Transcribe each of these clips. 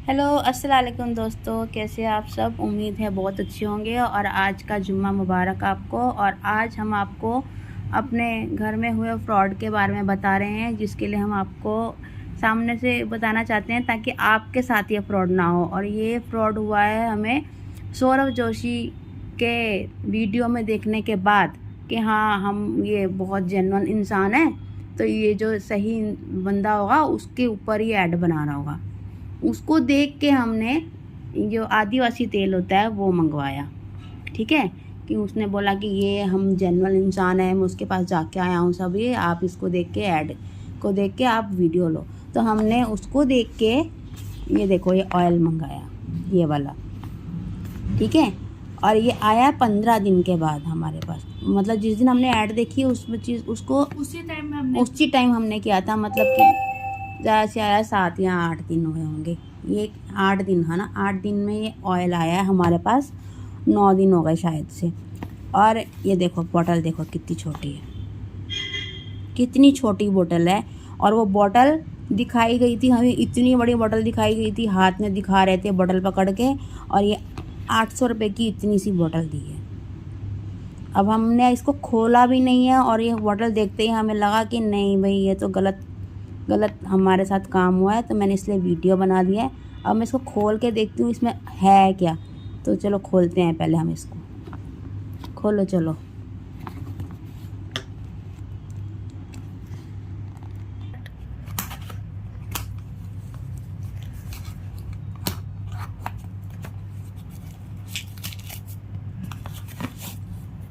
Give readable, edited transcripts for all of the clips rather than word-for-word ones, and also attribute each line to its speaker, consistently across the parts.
Speaker 1: Hello अस्सलाम वालेकुम दोस्तों, कैसे आप सब। उम्मीद है बहुत अच्छे होंगे। और आज का जुम्मा मुबारक आपको। और आज हम आपको अपने घर में हुए फ्रॉड के बारे में बता रहे हैं, जिसके लिए हम आपको सामने से बताना चाहते हैं ताकि आपके साथ ये फ्रॉड ना हो। और ये फ्रॉड हुआ है हमें सौरभ जोशी के वीडियो में देखने के बाद कि हाँ, हम ये बहुत जेन्युइन इंसान है, तो ये जो सही बंदा होगा उसके ऊपर ही ऐड बना रहा होगा। उसको देख के हमने जो आदिवासी तेल होता है वो मंगवाया। ठीक है, कि उसने बोला कि ये हम जेन्युइन इंसान है, मैं उसके पास जाके आया हूँ सब, ये आप इसको देख के ऐड को देख के आप वीडियो लो। तो हमने उसको देख के ये देखो ये ऑयल मंगाया, ये वाला। ठीक है, और ये आया 15 दिन के बाद हमारे पास। मतलब जिस दिन हमने ऐड देखी उस चीज़ उसको उसी टाइम हमने किया था। मतलब कि ज़्यादा से ज़्यादा 7 या 8 दिन हुए होंगे। ये 8 दिन है ना, 8 दिन में ये ऑयल आया है हमारे पास। 9 दिन हो गए शायद से। और ये देखो बोतल, देखो कितनी छोटी है, कितनी छोटी बोतल है। और वो बोतल दिखाई गई थी हमें, इतनी बड़ी बोतल दिखाई गई थी, हाथ में दिखा रहे थे बोतल पकड़ के। और ये 800 रुपये की इतनी सी बोतल दी है। अब हमने इसको खोला भी नहीं है, और ये बोतल देखते ही हमें लगा कि नहीं भाई, ये तो गलत हमारे साथ काम हुआ है। तो मैंने इसलिए वीडियो बना दिया है। अब मैं इसको खोल के देखती हूँ इसमें है क्या। तो चलो खोलते हैं, पहले हम इसको खोलो। चलो,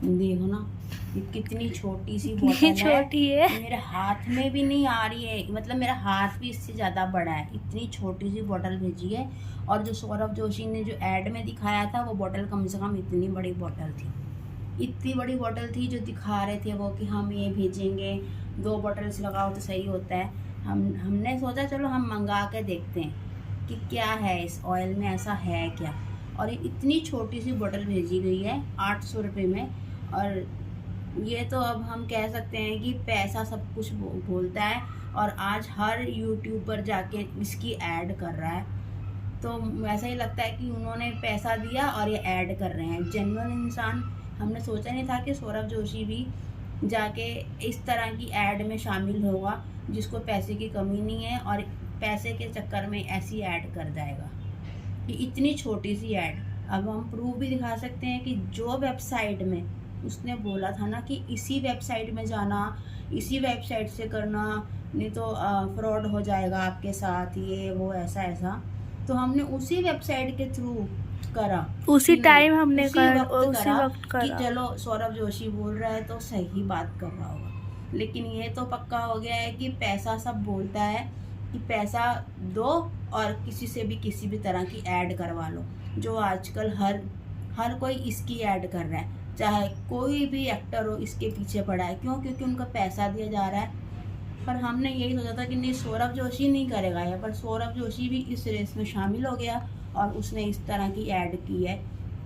Speaker 1: देखो ना, ये कितनी छोटी सी बोतल
Speaker 2: छोटी है।
Speaker 1: मेरे हाथ में भी नहीं आ रही है। मतलब मेरा हाथ भी इससे ज़्यादा बड़ा है, इतनी छोटी सी बोतल भेजी है। और जो सौरभ जोशी ने जो ऐड में दिखाया था वो बोतल कम से कम इतनी बड़ी बोतल थी, इतनी बड़ी बोतल थी जो दिखा रहे थे वो कि हम ये भेजेंगे, 2 बोतल्स लगाओ तो सही होता है। हमने सोचा चलो हम मंगा के देखते हैं कि क्या है इस ऑयल में, ऐसा है क्या। और ये इतनी छोटी सी बोतल भेजी गई है 800 रुपये में। और ये तो अब हम कह सकते हैं कि पैसा सब कुछ बोलता है। और आज हर यूट्यूबर जाके इसकी ऐड कर रहा है। तो ऐसा ही लगता है कि उन्होंने पैसा दिया और ये ऐड कर रहे हैं। जेन्युइन इंसान, हमने सोचा नहीं था कि सौरभ जोशी भी जाके इस तरह की ऐड में शामिल होगा, जिसको पैसे की कमी नहीं है और पैसे के चक्कर में ऐसी ऐड कर जाएगा। ये इतनी छोटी सी ऐड। अब हम प्रूफ भी दिखा सकते हैं कि जो वेबसाइट में उसने बोला था ना कि इसी वेबसाइट में जाना, इसी वेबसाइट से करना, नहीं तो फ्रॉड हो जाएगा आपके साथ, ये वो ऐसा ऐसा। तो हमने उसी वेबसाइट के थ्रू करा,
Speaker 2: उसी टाइम हमने
Speaker 1: उसी
Speaker 2: वक्त
Speaker 1: कि
Speaker 2: करा।
Speaker 1: चलो सौरभ जोशी बोल रहा है तो सही बात कर रहा होगा। लेकिन ये तो पक्का हो गया है कि पैसा सब बोलता है, कि पैसा दो और किसी से भी किसी भी तरह की ऐड करवा लो। जो आजकल हर कोई इसकी ऐड कर रहा है, चाहे कोई भी एक्टर हो इसके पीछे पड़ा है। क्यों? क्योंकि उनका पैसा दिया जा रहा है। पर हमने यही सोचा था कि नहीं, सौरभ जोशी नहीं करेगा ये, पर सौरभ जोशी भी इस रेस में शामिल हो गया और उसने इस तरह की ऐड की है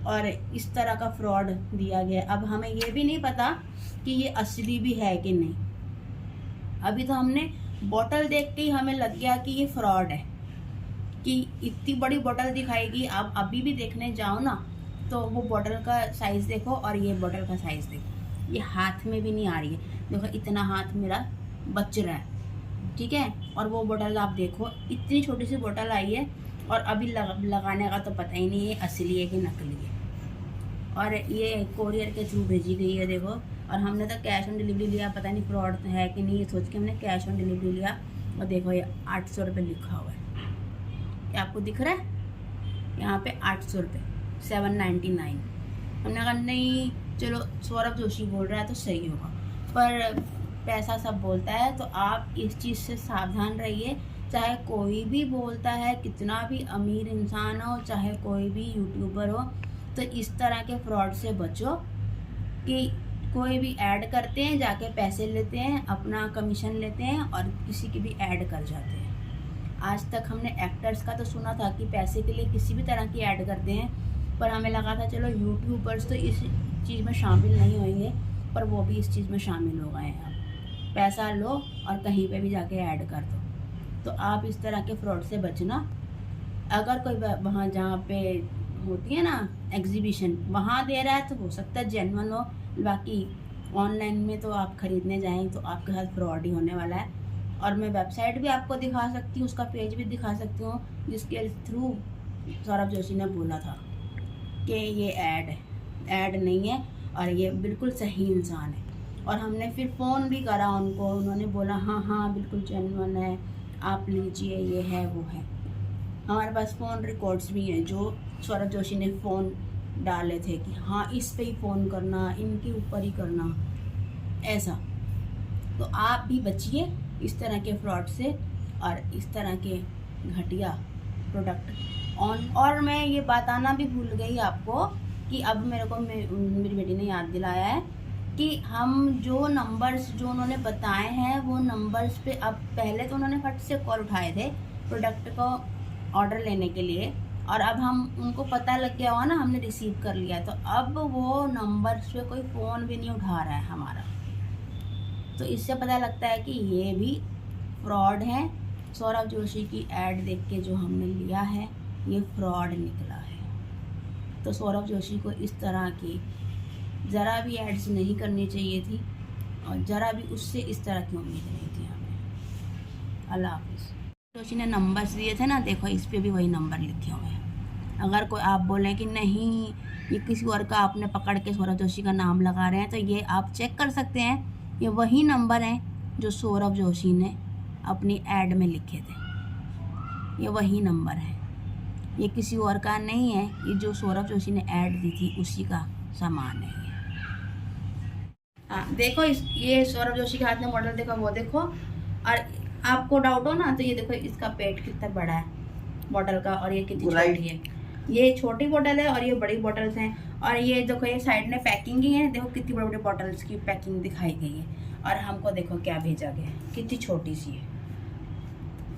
Speaker 1: और इस तरह का फ्रॉड दिया गया। अब हमें ये भी नहीं पता कि ये असली भी है कि नहीं। अभी तो हमने बोतल देख के ही हमें लग गया कि ये फ्रॉड है, कि इतनी बड़ी बोतल दिखाएगी। आप अभी भी देखने जाओ ना तो वो बोतल का साइज़ देखो और ये बोतल का साइज़ देखो, ये हाथ में भी नहीं आ रही है। देखो इतना हाथ मेरा बच रहा है, ठीक है। और वो बोतल आप देखो, इतनी छोटी सी बोतल आई है और अभी लगाने का तो पता ही नहीं है असली है कि नकली है। और ये कोरियर के थ्रू भेजी गई है, देखो। और हमने तो कैश ऑन डिलीवरी लिया, पता नहीं फ्रॉड है कि नहीं, ये सोच के हमने कैश ऑन डिलीवरी लिया। और देखो ये 800 रुपये लिखा हुआ है, ये आपको दिख रहा है यहाँ पे 800 रुपये, 799। हमने कहा नहीं, चलो सौरभ जोशी बोल रहा है तो सही होगा। पर पैसा सब बोलता है, तो आप इस चीज़ से सावधान रहिए। चाहे कोई भी बोलता है, कितना भी अमीर इंसान हो, चाहे कोई भी यूट्यूबर हो, तो इस तरह के फ्रॉड से बचो। कि कोई भी ऐड करते हैं, जाके पैसे लेते हैं, अपना कमीशन लेते हैं और किसी की भी ऐड कर जाते हैं। आज तक हमने एक्टर्स का तो सुना था कि पैसे के लिए किसी भी तरह की ऐड करते हैं, पर हमें लगा था चलो यूट्यूबर्स तो इस चीज़ में शामिल नहीं होंगे, पर वो भी इस चीज़ में शामिल हो गए हैं। अब पैसा लो और कहीं पे भी जाके ऐड कर दो। तो आप इस तरह के फ्रॉड से बचना। अगर कोई वहाँ जहाँ पे होती है ना एग्जीबिशन, वहाँ दे रहा है तो हो सकता है जेन्युइन हो, बाकी ऑनलाइन में तो आप खरीदने जाएं तो आपके साथ फ्रॉड ही होने वाला है। और मैं वेबसाइट भी आपको दिखा सकती हूँ, उसका पेज भी दिखा सकती हूँ, जिसके थ्रू सौरभ जोशी ने बोला था कि ये ऐड नहीं है और ये बिल्कुल सही इंसान है। और हमने फिर फ़ोन भी करा उनको, उन्होंने बोला हाँ हाँ बिल्कुल जेन्युइन है, आप लीजिए, ये है वो है। हमारे पास फ़ोन रिकॉर्ड्स भी हैं जो सौरभ जोशी ने फ़ोन डाले थे कि हाँ इस पे ही फ़ोन करना, इनके ऊपर ही करना, ऐसा। तो आप भी बचिए इस तरह के फ्रॉड से और इस तरह के घटिया प्रोडक्ट और मैं ये बताना भी भूल गई आपको कि अब मेरी बेटी ने याद दिलाया है कि हम जो नंबर्स जो उन्होंने बताए हैं वो नंबर्स पे, अब पहले तो उन्होंने फट से कॉल उठाए थे प्रोडक्ट को ऑर्डर लेने के लिए, और अब हम उनको पता लग गया हुआ ना, हमने रिसीव कर लिया, तो अब वो नंबर्स पे कोई फ़ोन भी नहीं उठा रहा है हमारा। तो इससे पता लगता है कि ये भी फ्रॉड है। सौरभ जोशी की ऐड देख के जो हमने लिया है ये फ्रॉड निकला है। तो सौरभ जोशी को इस तरह की ज़रा भी एड्स नहीं करनी चाहिए थी और ज़रा भी उससे इस तरह की उम्मीद नहीं थी हमें। अल्लाह हाफिज़। जोशी ने नंबर्स दिए थे ना, देखो इस पे भी वही नंबर लिखे हुए हैं। अगर कोई आप बोलें कि नहीं ये किसी और का आपने पकड़ के सौरभ जोशी का नाम लगा रहे हैं, तो ये आप चेक कर सकते हैं, ये वही नंबर हैं जो सौरभ जोशी ने अपनी ऐड में लिखे थे, ये वही नंबर है, ये किसी और का नहीं है। ये जो सौरभ जोशी ने ऐड दी थी उसी का सामान है। हाँ देखो ये सौरभ जोशी के हाथ में मॉडल देखो, वो देखो। और आपको डाउट हो ना तो ये देखो इसका पेट कितना बड़ा है बॉटल का और ये कितनी छोटी है। ये छोटी बोतल है और ये बड़ी बोतल्स हैं। और ये देखो ये साइड में पैकिंग ही है, देखो कितनी बड़ी बड़ी बोतल्स की पैकिंग दिखाई गई है। और हमको देखो क्या भेजा गया है, कितनी छोटी सी है।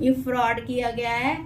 Speaker 1: ये फ्रॉड किया गया है